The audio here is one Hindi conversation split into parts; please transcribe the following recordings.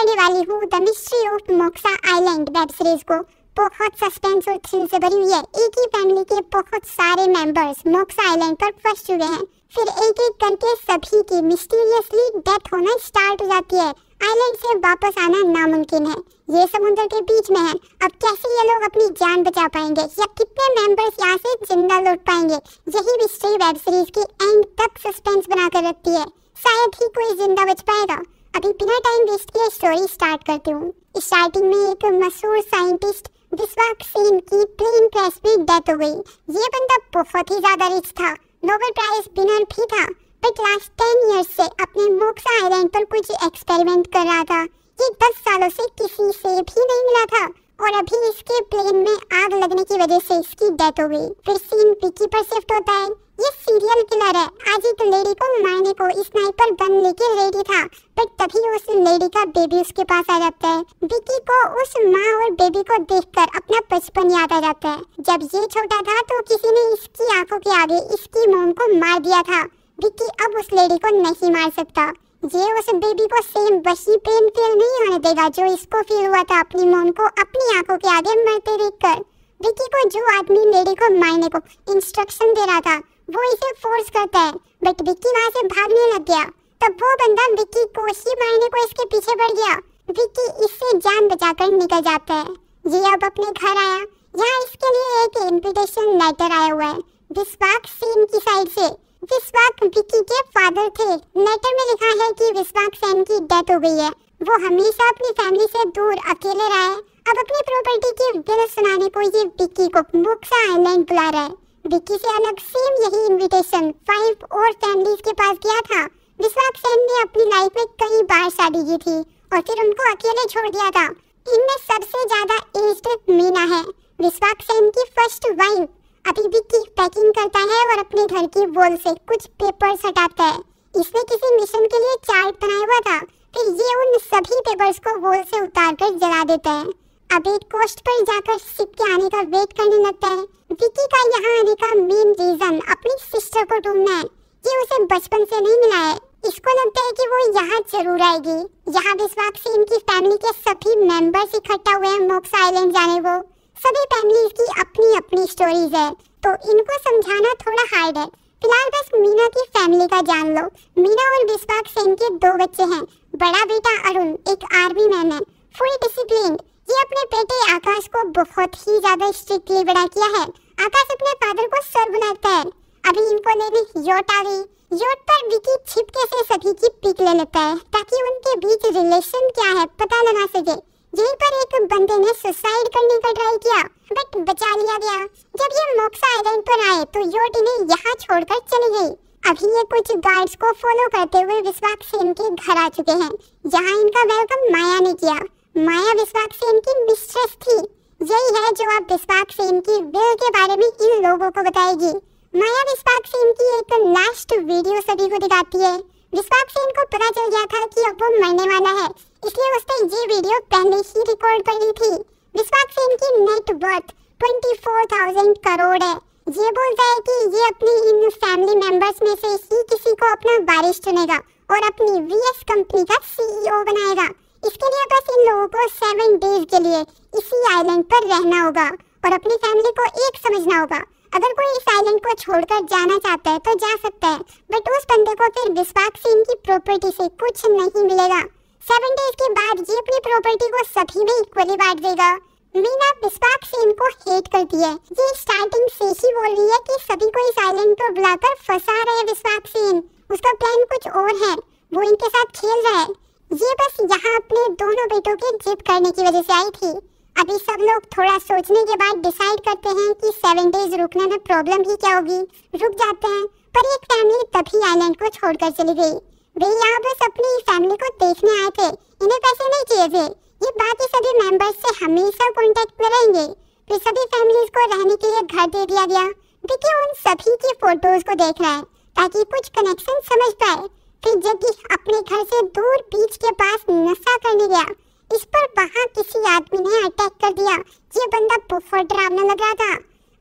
करने वाली हूँ the mystery of moxa island web series को। बहुत सस्पेंस और थ्रिल से भरी हुई है। एक ही फैमिली के बहुत सारे मेंबर्स मोक्सा आइलैंड पर फंस चुके हैं। फिर एक एक करके सभी की मिस्टीरियसली डेथ होना स्टार्ट हो जाती है। आइलैंड से वापस आना नामुमकिन है। ये समुद्र के बीच में है। अब कैसे ये लोग अपनी जान बचा पाएंगे या कितने मेंबर्स यहाँ से जिंदा लौट पाएंगे, यही मिस्ट्री वेब सीरीज की एंड तक सस्पेंस बनाकर रखती है। शायद ही कोई जिंदा बच पाएगा। अभी बिना टाइम वेस्ट किए स्टोरी स्टार्ट करती हूँ। स्टार्टिंग में एक मशहूर साइंटिस्ट विश्वाक सेन की प्लेन क्रैश में डेथ हो गई। ये बंदा बहुत ही ज्यादा रिच था, नोबेल प्राइज विनर भी था, बट लास्ट 10 इयर्स से अपने मोक्सा आइलैंड पर कुछ एक्सपेरिमेंट कर रहा था। ये 10 सालों से किसी से भी नहीं मिला था और अभी इसके प्लेन में आग लगने की वजह से इसकी डेथ हो गई। फिर सीन विकी पर शिफ्ट होता है। ये सीरियल किलर है। आज एक लेडी को मारने को स्नाइपर गन लेके रेडी था, बट तभी उस लेडी का बेबी उसके पास आ जाता है। विकी को उस माँ और बेबी को देखकर अपना बचपन याद आ जाता है। जब ये छोटा था तो किसी ने इसकी आंखों के आगे इसकी मॉम को मार दिया था। विकी अब उस लेडी को नहीं मार सकता। ये उस बेबी को सेम वही पेन फील नहीं होने देगा जो इसको फील हुआ था अपनी मॉम को अपनी आंखों के आगे मरते देखकर। विकी को जो आदमी लेडी को मारने को इंस्ट्रक्शन दे रहा था वो इसे फोर्स करता है, बट विकी वहाँ से भागने लग गया। तब वो बंदा विकी को ही मारने को इसके पीछे बढ़ गया। विकी इससे जान बचाकर निकल जाता है। ये अब अपने घर आया। यहाँ इसके लिए एक इनविटेशन लेटर आया हुआ है विश्वाक सेन की साइड से। विश्वाक विकी के फादर थे। लेटर में लिखा है कि विश्वाक सेन की डेथ हो गई है। वो हमेशा अपनी फैमिली से दूर अकेले रहा है। अब अपनी प्रॉपर्टी की बिल सुनाने को ये विकी को मोक्सा आइलैंड बुला रहा है। विकी से अलग सेम यही इनविटेशन 5 और फैमिलीज के पास गया था। विश्वाक सेन ने अपनी लाइफ में कई बार शादी की थी और फिर उनको अकेले छोड़ दिया था। इनमें सबसे ज्यादा एज्ड मीना है, विश्वाक सेन की फर्स्ट वाइफ। अभी विकी पैकिंग करता है और अपने घर की वॉल से कुछ पेपर्स हटाता है। इसने किसी मिशन के लिए चार्ट बनाया हुआ था। फिर ये उन सभी पेपर्स को वॉल से उतारकर जला देता है। अब एक कोस्ट पर जाकर शिप के आने का वेट करने लगता है। विकी का यहाँ आने का मेन रीजन अपनी सिस्टर को ढूंढना है। ये उसे बचपन से नहीं मिला है। इसको लगता है कि वो यहाँ जरूर आएगी। यहाँ विश्वाक सेन की फैमिली के सभी मेंबर्स इकट्ठा हुए हैं मोक्सा आइलैंड जाने को। सभी फैमिलीज की अपनी अपनी स्टोरीज है, तो इनको समझाना थोड़ा हार्ड है। फिलहाल बस मीना की फैमिली का जान लो। मीना और विश्वाक सेन के 2 बच्चे हैं। बड़ा बेटा अरुण एक आर्मी मैन है, फुल डिसिप्लिन। ये अपने बेटे आकाश को बहुत ही ज्यादा स्ट्रिक्टली बड़ा किया है। आकाश अपने फादर को सर बुलाता है। अभी इनको लेने योट आ गई। योट पर विकी छिपके से सभी की पिक ले लेता है ताकि उनके बीच रिलेशन क्या है पता लगा सके। यहीं पर एक बंदे ने सुसाइड करने का ट्राई किया, बट बचा लिया गया। जब ये मोक्सा आइलैंड पर आए तो योट इन्हें यहाँ छोड़कर चली गई। अभी ये कुछ गार्ड्स को फॉलो करते हुए विश्वाक सेन के घर आ चुके हैं। यहाँ इनका वेलकम माया ने किया। माया विश्वाक सेन की मिस्ट्रेस थी। यही है जो आप विश्वाक सेन की विल के बारे में इन लोगों को बताएगी। माया विश्वाक सेन की एक लास्ट वीडियो सभी को दिखाती है। विश्वाक सेन को पता चल गया था कि अब वो मरने वाला है, इसलिए उसने ये वीडियो पहले ही रिकॉर्ड कर ली थी। विश्वाक सेन की नेट वर्थ 24,000 करोड़ है। ये बोलता है कि ये अपनी इन फैमिली मेंबर्स में से ही किसी को अपना वारिस चुनेगा और अपनी वीएस कंपनी का सीईओ बनाएगा। इसके लिए बस इन लोगों को 7 डेज के लिए इसी आइलैंड पर रहना होगा और अपनी फैमिली को एक समझना होगा। अगर कोई इस आइलैंड को छोड़कर जाना चाहता है तो जा सकता है, बट उस बंदे को फिर विश्वाक सेन की प्रॉपर्टी से कुछ नहीं मिलेगा। 7 डेज के बाद ये अपनी प्रॉपर्टी को सभी में इक्वली बांट देगा। मीना विश्वाक सेन को हेट करती है। ये स्टार्टिंग से ही बोल रही है कि सभी को इस आइलैंड पर बुलाकर फंसा रहे विश्वाक सेन। उसका प्लान कुछ और है, वो इनके साथ खेल रहा है। ये बस यहाँ अपने दोनों बेटों की जिद करने की वजह से आई थी। अभी सब लोग थोड़ा सोचने के बाद डिसाइड करते हैं कि 7 डेज रुकने में प्रॉब्लम ही क्या होगी। रुक जाते हैं, पर एक फैमिली तभी आइलैंड को छोड़कर चली गई। वे यहाँ बस अपनी फैमिली को देखने आए थे, इन्हें पैसे नहीं चाहिए थे। ये बाकी सभी मेंबर्स से हमेशा कांटेक्ट में रहेंगे। फिर सभी फैमिलीज को रहने के लिए घर दे दिया गया। विकी उन सभी की फोटोज को देख रहा है ताकि कुछ कनेक्शन समझ पाए। फिर जग्गी अपने घर से दूर बीच के पास नशा करने गया। इस पर वहाँ किसी आदमी ने अटैक कर दिया। ये बंदा बहुत डरावना लग रहा था।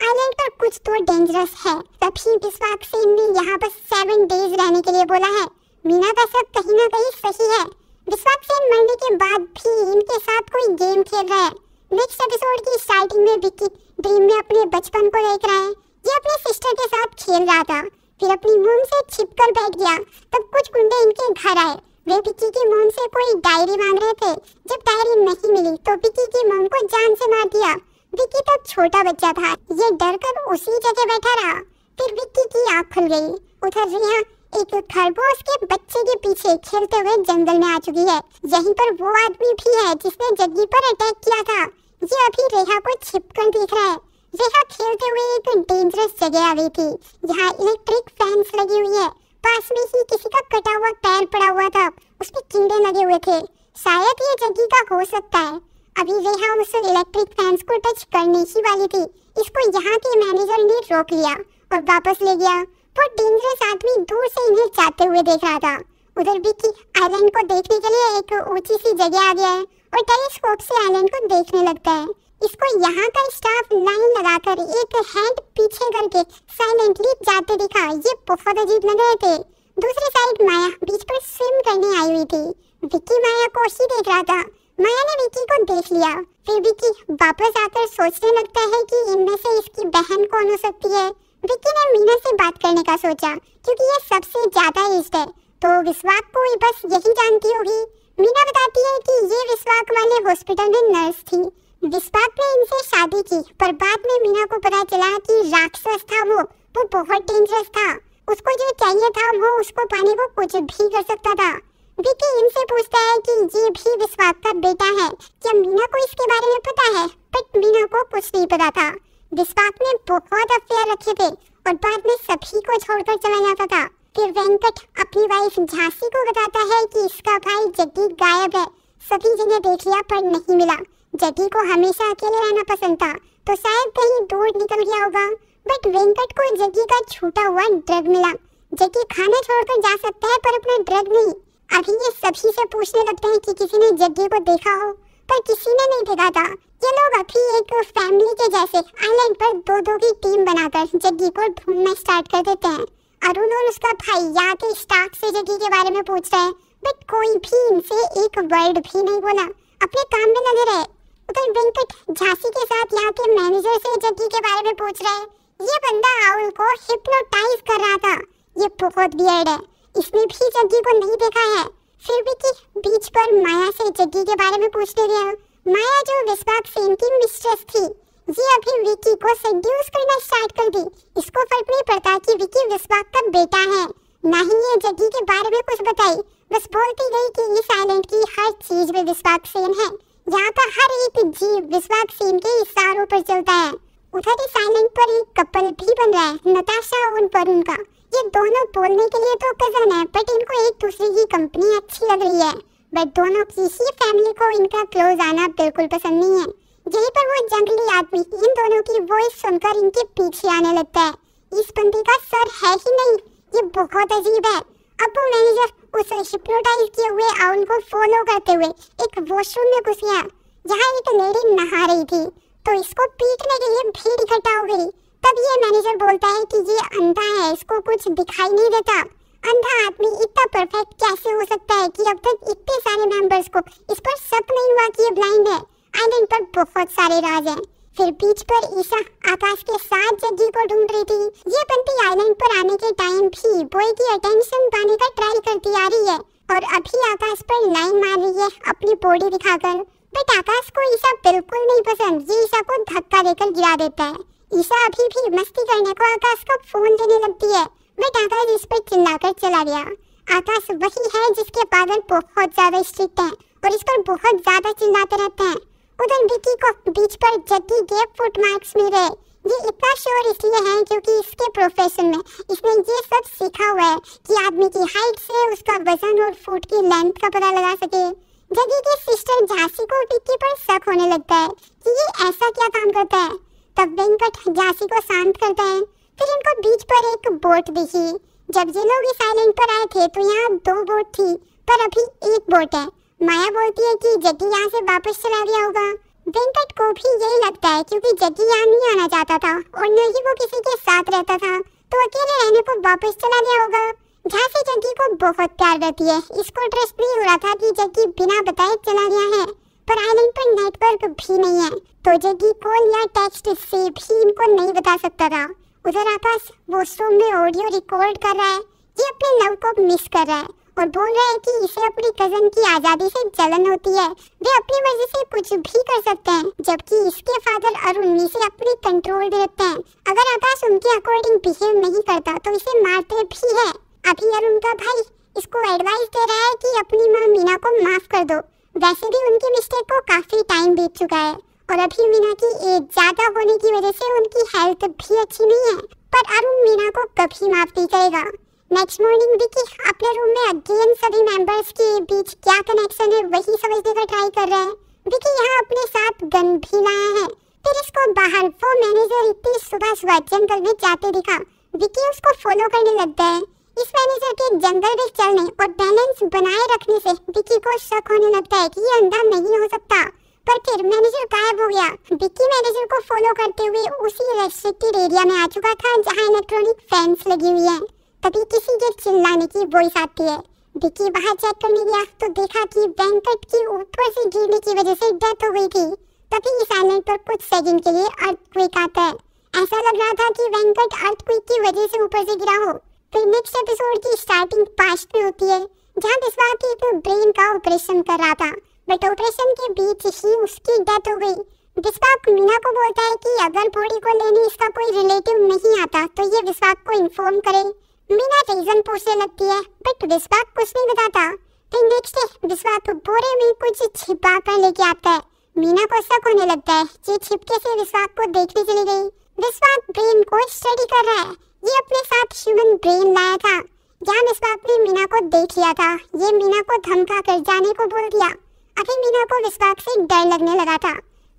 आइलैंड पर कुछ तो डेंजरस है। तभी विश्वाक सेन ने यहाँ पर 7 डेज रहने के लिए बोला है। मीना का सब कहीं ना कहीं सही है। विश्वाक सेन मरने के बाद भी इनके साथ कोई गेम खेल रहा है। नेक्स्ट एपिसोड की स्टार्टिंग में विक्की ड्रीम में अपने बचपन को देख रहा है। ये अपने सिस्टर के साथ खेल रहा था, फिर अपनी मॉम से छिपकर बैठ गया। तब कुछ गुंडे इनके घर आए। वे विक्की की मॉम से कोई डायरी मांग रहे थे। जब डायरी नहीं मिली तो विक्की की मॉम को जान से मार दिया। विक्की तब छोटा बच्चा था, ये डर कर उसी जगह बैठा रहा। फिर विक्की की आँख खुल गई। उधर रिया एक खरगोश के बच्चे के पीछे खेलते हुए जंगल में आ चुकी है। यहीं पर वो आदमी भी है जिसने जग्गी पर अटैक किया था। ये अभी रेहा को छिपकर देख रहा है। रेहा खेलते हुए एक डेंजरस जगह आ गई थी। यहाँ इलेक्ट्रिक फैंस लगी हुई है। पास में ही किसी का कटा हुआ पैर पड़ा हुआ था, उसमें कीड़े लगे हुए थे। शायद ये जग्गी का हो सकता है। अभी रेहा उस इलेक्ट्रिक फैंस को टच करने ही वाली थी। इसको यहाँ के मैनेजर ने रोक लिया और वापस ले गया। वो डेंजरस आदमी दूर से इन्हें जाते हुए देख रहा था। उधर विक्की आइलैंड को देखने के लिए एक ऊंची सी जगह आ गया है और टेलीस्कोप से आइलैंड को देखने लगता है। इसको यहाँ का स्टाफ लाइन लगाकर एक हैंड पीछे करके साइलेंटली जाते दिखा। ये बहुत अजीब लग रहे थे। दूसरी साइड माया बीच पर स्विम करने आई हुई थी। विक्की माया को ही देख रहा था। माया ने विक्की को देख लिया। फिर विक्की वापस आकर सोचने लगता है कि इनमें से इसकी बहन कौन हो सकती है। विक्की ने मीना से बात करने का सोचा क्योंकि ये सबसे ज्यादा एज्ड है, तो विश्वाक को बस यही जानती होगी। मीना बताती है कि ये विश्वाक वाले हॉस्पिटल में नर्स थी। विश्वाक ने इनसे शादी की, पर बाद में मीना को पता चला कि राक्षस था वो बहुत डेंजरस था। उसको जो चाहिए था वो उसको पाने को कुछ भी कर सकता था। विक्की इनसे पूछता है कि ये भी विश्वाक का बेटा है, क्या मीना को इसके बारे में पता है? बट मीना को कुछ नहीं पता था। विश्वाक ने बहुत अफेयर रखे थे और बाद में सभी को छोड़कर चला जाता था। फिर वेंकट अपनी वाइफ झांसी को बताता है कि इसका भाई जग्गी गायब है। सभी जगह देख लिया पर नहीं मिला। जग्गी को हमेशा अकेले रहना पसंद था, तो शायद कहीं दूर निकल गया होगा। बट वेंकट को जग्गी का छूटा हुआ ड्रग मिला। जग्गी खाना छोड़कर जा सकता है पर अपना ड्रग नहीं। अभी ये सभी से पूछने लगते हैं कि किसी ने जग्गी को देखा हो, पर किसी ने नहीं देखा था। ये लोग अभी एक फैमिली के जैसे आइलैंड पर दो की टीम बनाकर जग्गी को ढूंढना स्टार्ट कर देते हैं। अरुण और उसका भाई यहाँ के स्टाफ से जग्गी के बारे में पूछ रहे हैं, बट कोई भी इनसे एक वर्ड भी नहीं बोला, अपने काम में लगे रहे। उधर वेंकट झांसी के साथ यहाँ के मैनेजर से जग्गी के बारे में पूछ रहे हैं। ये बंदा आउल को हिप्नोटाइज कर रहा था। ये बहुत वियर्ड है, इसने भी जग्गी को नहीं देखा है। फिर भी कि बीच पर माया से जग्गी के बारे में पूछने गया। माया जो विश्वाक सेन की मिस्ट्रेस थी, ये अभी विक्की को सेड्यूस करना स्टार्ट कर दी। इसको फर्क नहीं पड़ता कि विक्की विश्वाक का बेटा है। ना ही ये जग्गी के बारे में कुछ बताई, बस बोलती गई कि इस आइलैंड की हर चीज में विश्वाक सेन है। यहाँ का हर एक जीव विश्वाक सेन के इशारों पर चलता है। उधर इस आइलैंड पर एक कपल भी बन रहा है, नताशा और वरुण का। ये दोनों बोलने के लिए तो कजन है, बट इनको एक दूसरे की कंपनी अच्छी लग रही है। बट दोनों की ही फैमिली को इनका क्लोज आना बिल्कुल पसंद नहीं है। यहीं पर वो जंगली आदमी इन दोनों की वॉइस सुनकर इनके पीछे आने लगता है। इस बंदे का सर है ही नहीं, ये बहुत अजीब है। अब वो मैनेजर उस हिप्नोटाइज किए हुए आउल को फॉलो करते हुए एक वॉशरूम में घुस गया। यहाँ एक लेडी नहा रही थी, तो इसको पीटने के लिए भीड़ इकट्ठा हो गई। तब ये मैनेजर बोलता है कि ये अंधा है, इसको कुछ दिखाई नहीं देता। अंधा आदमी इतना परफेक्ट कैसे हो सकता है कि अब तक इतने सारे मेंबर्स को इस पर शक नहीं हुआ कि ये ब्लाइंड है। आइलैंड पर बहुत सारे राज हैं। फिर बीच पर ईशा आकाश के साथ जग्गी को ढूंढ रही थी। ये बंटी आइलैंड पर आने के टाइम भी बॉय की अटेंशन पाने का ट्राई करती आ रही है और अभी आकाश पर लाइन मार रही है अपनी बॉडी दिखाकर। बट आकाश को ईशा बिल्कुल नहीं पसंद। ये ईशा को धक्का देकर गिरा देता है। ईशा अभी भी मस्ती करने को आकाश को फोन देने लगती है, बट आकाश इस पर चिल्लाकर चला गया। आकाश वही है जिसके फादर बहुत ज्यादा स्ट्रिक्ट हैं और इस पर बहुत ज्यादा चिल्लाते रहते हैं। उधर विक्की को बीच पर जग्गी के फुट मार्क्स मिल रहे। ये इतना श्योर इसलिए है क्योंकि इसके प्रोफेशन में इसने ये सब सीखा हुआ है कि आदमी की हाइट से उसका वजन और फुट की लेंथ का पता लगा सके। जग्गी की सिस्टर झांसी को विक्की पर शक होने लगता है कि ये ऐसा क्या काम करता है। तब वेंकट झांसी को शांत करता है। फिर इनको बीच पर एक बोट दिखी। जब ये लोग इस आइलैंड पर आए थे तो यहाँ 2 बोट थी, पर अभी 1 बोट है। माया बोलती है कि जग्गी यहाँ से वापस चला गया होगा। वेंकट को भी यही लगता है क्योंकि जग्गी यहाँ नहीं आना चाहता था और न ही वो किसी के साथ रहता था, तो अकेले रहने को वापस चला गया होगा। झांसी जग्गी को बहुत प्यार करती है। इसको ट्रस्ट नहीं हो रहा था कि जग्गी बिना बताए चला गया है, पर आइलैंड पर नेटवर्क भी नहीं है, तो जग्गी कॉल या टेक्स्ट से भी इनको नहीं बता सकता था। उधर आकाश वॉशरूम में ऑडियो रिकॉर्ड कर रहा है। ये अपने लव को मिस कर रहा है और बोल रहा है कि इसे अपनी कजन की आजादी से जलन होती है, वे अपनी मर्जी से कुछ भी कर सकते हैं, जबकि इसके फादर अरुण इसे अपनी कंट्रोल में रखते हैं। अगर आकाश उनके अकॉर्डिंग बिहेव नहीं करता तो इसे मारते भी है। अभी अरुण का भाई इसको एडवाइस दे रहा है कि अपनी माँ मीना को माफ कर दो। वैसे भी उनकी मिस्टेक को काफी टाइम बीत चुका है और अभी मीना की एज ज्यादा होने की वजह से उनकी हेल्थ भी अच्छी नहीं है, पर अरुण मीना को कभी माफ नहीं करेगा। नेक्स्ट मॉर्निंग विकी अपने रूम में अगेन सभी मेंबर्स के बीच क्या कनेक्शन है वही समझने का ट्राई कर रहा है। विकी यहाँ अपने साथ गन भी लाया है। फिर इसको बाहर वो मैनेजर इतनी सुबह जंगल में जाते दिखा। विकी उसको फॉलो करने लगता है। इस मैनेजर के जंगल में चलने और बैलेंस बनाए रखने से विकी को शक होने लगता है कि ये अंधा नहीं हो सकता, पर फिर मैनेजर गायब हो गया। विकी मैनेजर को फॉलो करते हुए उसी रेस्ट्रिक्टेड एरिया में आ चुका था जहाँ इलेक्ट्रॉनिक फैंस लगी हुई है। तभी किसी के चिल्लाने की वॉइस आती है। विकी बाहर चेक करने गया तो देखा कि वेंकट की ऊपर से गिरने की वजह से डेथ हो गई थी। तभी इस आइलैंड पर कुछ सेकंड के लिए अर्थक्वेक आता है। ऐसा लग रहा था कि वेंकट अर्थक्वेक की वजह से ऊपर से गिरा हो। फिर नेक्स्ट एपिसोड की स्टार्टिंग पास्ट में होती है जहाँ विश्वास एक ब्रेन का ऑपरेशन कर रहा था, बट ऑपरेशन के बीच ही उसकी डेथ हो गई। विश्वास मीना को बोलता है कि अगर बॉडी को लेने इसका कोई रिलेटिव नहीं आता तो ये विश्वास को इन्फॉर्म करे। मीना रीजन पूछने लगती है, बट विश्वास कुछ नहीं बताता। फिर नेक्स्ट डे विश्वास बोरे में कुछ छिपा कर लेके आता है। मीना को शक होने लगता है। ये छिपके से विश्वास को देखने चली गई। विश्वास ब्रेन को स्टडी कर रहा है। ये अपने साथ ह्यूमन ब्रेन लाया था। जहाँ विश्वास ने मीना को देख लिया था, ये मीना को धमका कर जाने को बोल दिया। अभी मीना को विश्वास से डर लगने लगा था।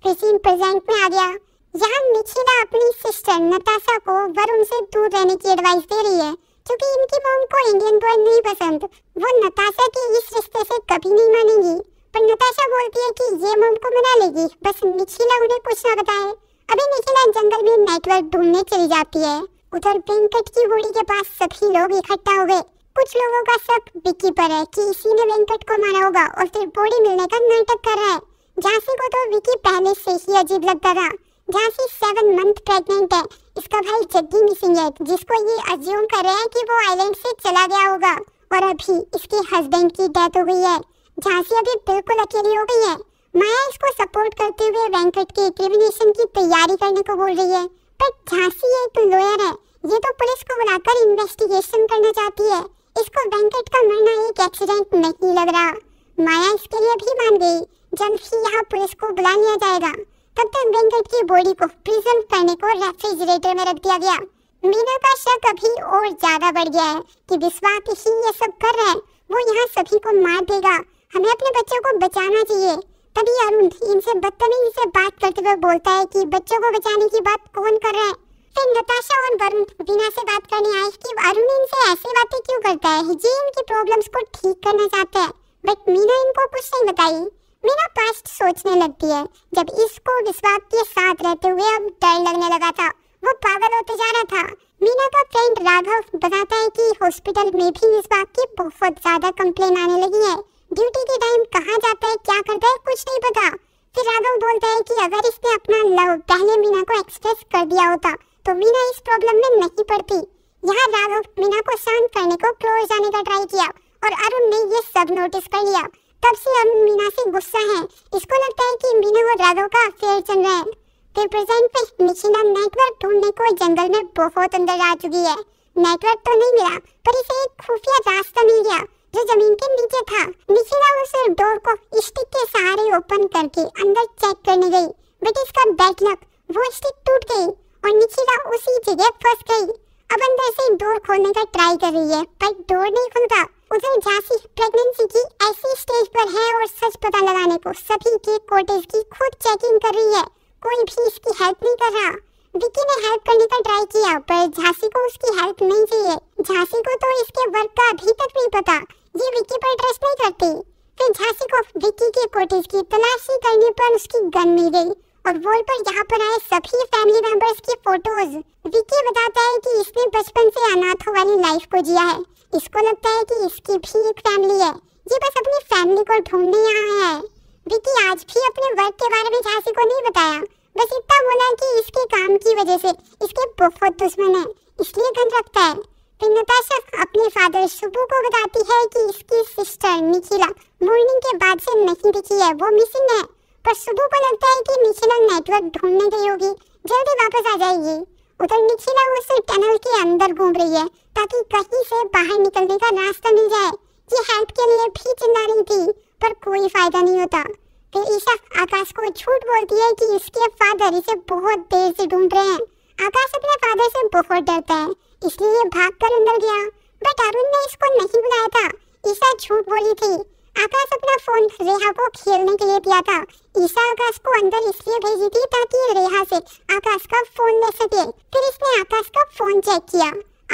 फिर सीन प्रेजेंट में आ गया। यहाँ निखिला अपनी सिस्टर नताशा को वरुण से दूर रहने की एडवाइस दे रही है, क्योंकि इनकी मॉम को इंडियन बॉय नहीं पसंद। वो नताशा के इस रिश्ते से कभी नहीं मानेगी, पर नताशा बोलती है कि ये मॉम को मना लेगी, बस निखिला उन्हें कुछ ना बताए। अभी निखिला जंगल में नेटवर्क ढूंढने चली जाती है। उधर वेंकट की बॉडी के पास सभी लोग इकट्ठा हो गए। कुछ लोगों का शक विकी पर है कि इसी ने वेंकट को मारा होगा और फिर बॉडी मिलने का नाटक कर रहा है। झांसी को तो विकी पहले से ही अजीब लगता था। झांसी 7 मंथ प्रेग्नेंट है। इसका भाई जग्गी मिसिंग है, जिसको ये अज्यूम कर रहे हैं कि वो आइलैंड से चला गया होगा, और अभी इसके हस्बैंड की डेथ हो गई है। झांसी अभी बिल्कुल अकेली हो गई है। माया इसको सपोर्ट करते हुए वेंकट के क्रिमिनेशन की तैयारी करने को बोल रही है, पर झांसी एक लॉयर है। ये तो पुलिस को बुलाकर इन्वेस्टिगेशन करना चाहती है। इसको वेंकट का मरना एक एक्सीडेंट नहीं लग रहा। माया इसके लिए भी मान गई। जल्द ही यहाँ पुलिस को बुला लिया जाएगा। तब तक वेंकट की बॉडी को प्रिजर्व करने को रेफ्रिजरेटर में रख दिया गया। मीना का शक अभी और ज्यादा बढ़ गया है कि विश्वास ही ये सब कर रहा है। वो यहाँ सभी को मार देगा। हमें अपने बच्चों को बचाना चाहिए। तभी अरुण इनसे बदतमीजी से बात करते हुए बोलता है कि बच्चों को बचाने की बात कौन कर रहा है। फिर नताशा और वरुण वीना से बात करने आए कि अरुण इनसे ऐसी बातें क्यों करता है। ये इनकी प्रॉब्लम्स को ठीक करना चाहता है, बट मीना इनको कुछ नहीं बताई। मीना पास्ट सोचने लगती है। जब इसको विश्वास के साथ रहते हुए अब डर लगने लगा था, वो पागल होते जा रहा था। मीना का फ्रेंड राघव बताता है कि हॉस्पिटल में भी विश्वास की बहुत ज्यादा कंप्लेन आने लगी है। ड्यूटी के टाइम कहाँ जाता है, क्या करता है, कुछ नहीं पता। फिर राघव बोलता है कि अगर इसने अपना लव पहले मीना को एक्सप्रेस कर दिया होता तो मीना इस प्रॉब्लम में नहीं पड़ती। यहाँ राघव मीना को शांत करने को क्लोज जाने का ट्राई किया और अरुण ने ये सब नोटिस कर लिया। तब से अरुण मीना से गुस्सा है। इसको लगता है कि मीना और राघव का अफेयर चल रहा है। फिर प्रेजेंट में निखिला नेटवर्क ढूंढने को जंगल में बहुत अंदर जा चुकी है। नेटवर्क तो नहीं मिला, पर इसे एक खुफिया रास्ता मिल गया जो जमीन के नीचे था। निखिला उस डोर को स्टिक के सहारे ओपन करके अंदर चेक करने गई, बट इसका बैड लक, वो स्टिक टूट गई और निखिला उसी जगह फंस गई। अब अंदर से डोर खोलने का ट्राई कर रही है, पर डोर नहीं खुलता। उधर झांसी प्रेगनेंसी की ऐसी स्टेज पर है और सच पता लगाने को सभी के कॉटेज की खुद चेकिंग कर रही है। कोई भी इसकी हेल्प नहीं कर रहा। विकी ने हेल्प करने का ट्राई किया, पर झांसी को उसकी हेल्प नहीं चाहिए। झांसी को तो इसके वर्क का अभी तक नहीं पता। ये विकी पर ट्रस्ट नहीं करती। फिर झांसी को विकी के कॉटेज की तलाशी करने पर उसकी गन मिल गई और वॉल पर यहाँ पर आए सभी फैमिली मेंबर्स की फोटोज। विकी बताता है कि इसने बचपन से अनाथों वाली लाइफ को जिया है, इसको लगता है कि इसकी भी एक फैमिली है, ये बस अपनी फैमिली को ढूंढने आया है। विकी आज भी अपने वर्क के बारे में झांसी को नहीं बताया, बस इतना बोला कि इसके काम की वजह से इसके बहुत दुश्मन है, इसलिए गन रखता है। फिर नताशा अपने फादर शुभू को बताती है कि इसकी सिस्टर निखिला मॉर्निंग के बाद से नहीं दिखी है, वो मिसिंग है। पर शुभू को लगता है कि निखिला नेटवर्क ढूंढने गई होगी, जल्दी वापस आ जाएगी। उधर निखिला उस टनल के अंदर घूम रही है ताकि कहीं से बाहर निकलने का रास्ता मिल जाए। ये हेल्प के लिए भी चिल्ला रही थी पर कोई फायदा नहीं होता। फिर ईशा आकाश को झूठ बोलती है कि इसके फादर इसे बहुत देर से ढूंढ रहे हैं। आकाश अपने फादर से बहुत डरता है, इसलिए भागकर अंदर गया, बट अरुण ने इसको नहीं बुलाया था। ईशा झूठ बोली थी। आकाश अपना फोन रेहा को खेलने के लिए दिया था। ईशा आकाश को अंदर इसलिए भेजी थी ताकि रेहा से आकाश का फोन ले सके। फिर इसने आकाश का फोन चेक किया,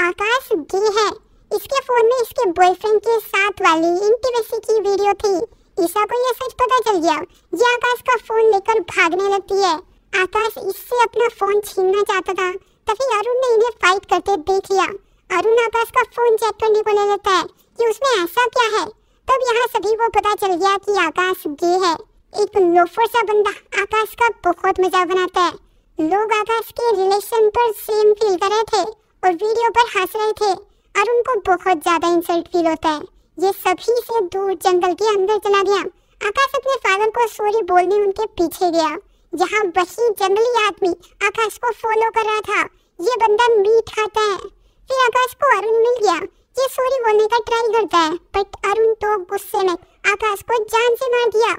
आकाश गे है। इसके फोन में इसके बॉयफ्रेंड के साथ वाली इंटीमेसी की वीडियो थी। ईशा को यह सच पता चल गया, ये आकाश का फोन लेकर भागने लगती है। आकाश इससे अपना फोन छीनना चाहता था, तभी अरुण ने इन्हें फाइट करते देख लिया। अरुण आकाश का फोन चेक करने को ले लेता है कि उसमें ऐसा क्या है। तब यहाँ सभी को पता चल गया कि आकाश गे है। एक लोफर सा बंदा आकाश का बहुत मजाक बनाता है। लोग आकाश के रिलेशन पर सेम फील कर रहे थे और वीडियो पर हंस रहे थे। अरुण को बहुत ज्यादा इंसल्ट फील होता है। ये सभी से दूर जंगल के अंदर चला गया। आकाश अपने फादर को सॉरी बोलने उनके पीछे गया। यहाँ वही जंगली आदमी आकाश को फॉलो कर रहा था। ये बंदा मीट खाता है। फिर आकाश को अरुण मिल गया। ये सॉरी बोलने का ट्राई करता है, बट अरुण तो गुस्से में आकाश को जान से मार दिया।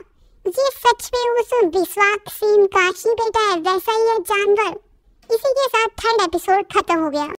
ये सच में उस विश्वास सिंह का ही बेटा है, वैसा ही है जानवर। इसी के साथ थर्ड एपिसोड खत्म हो गया।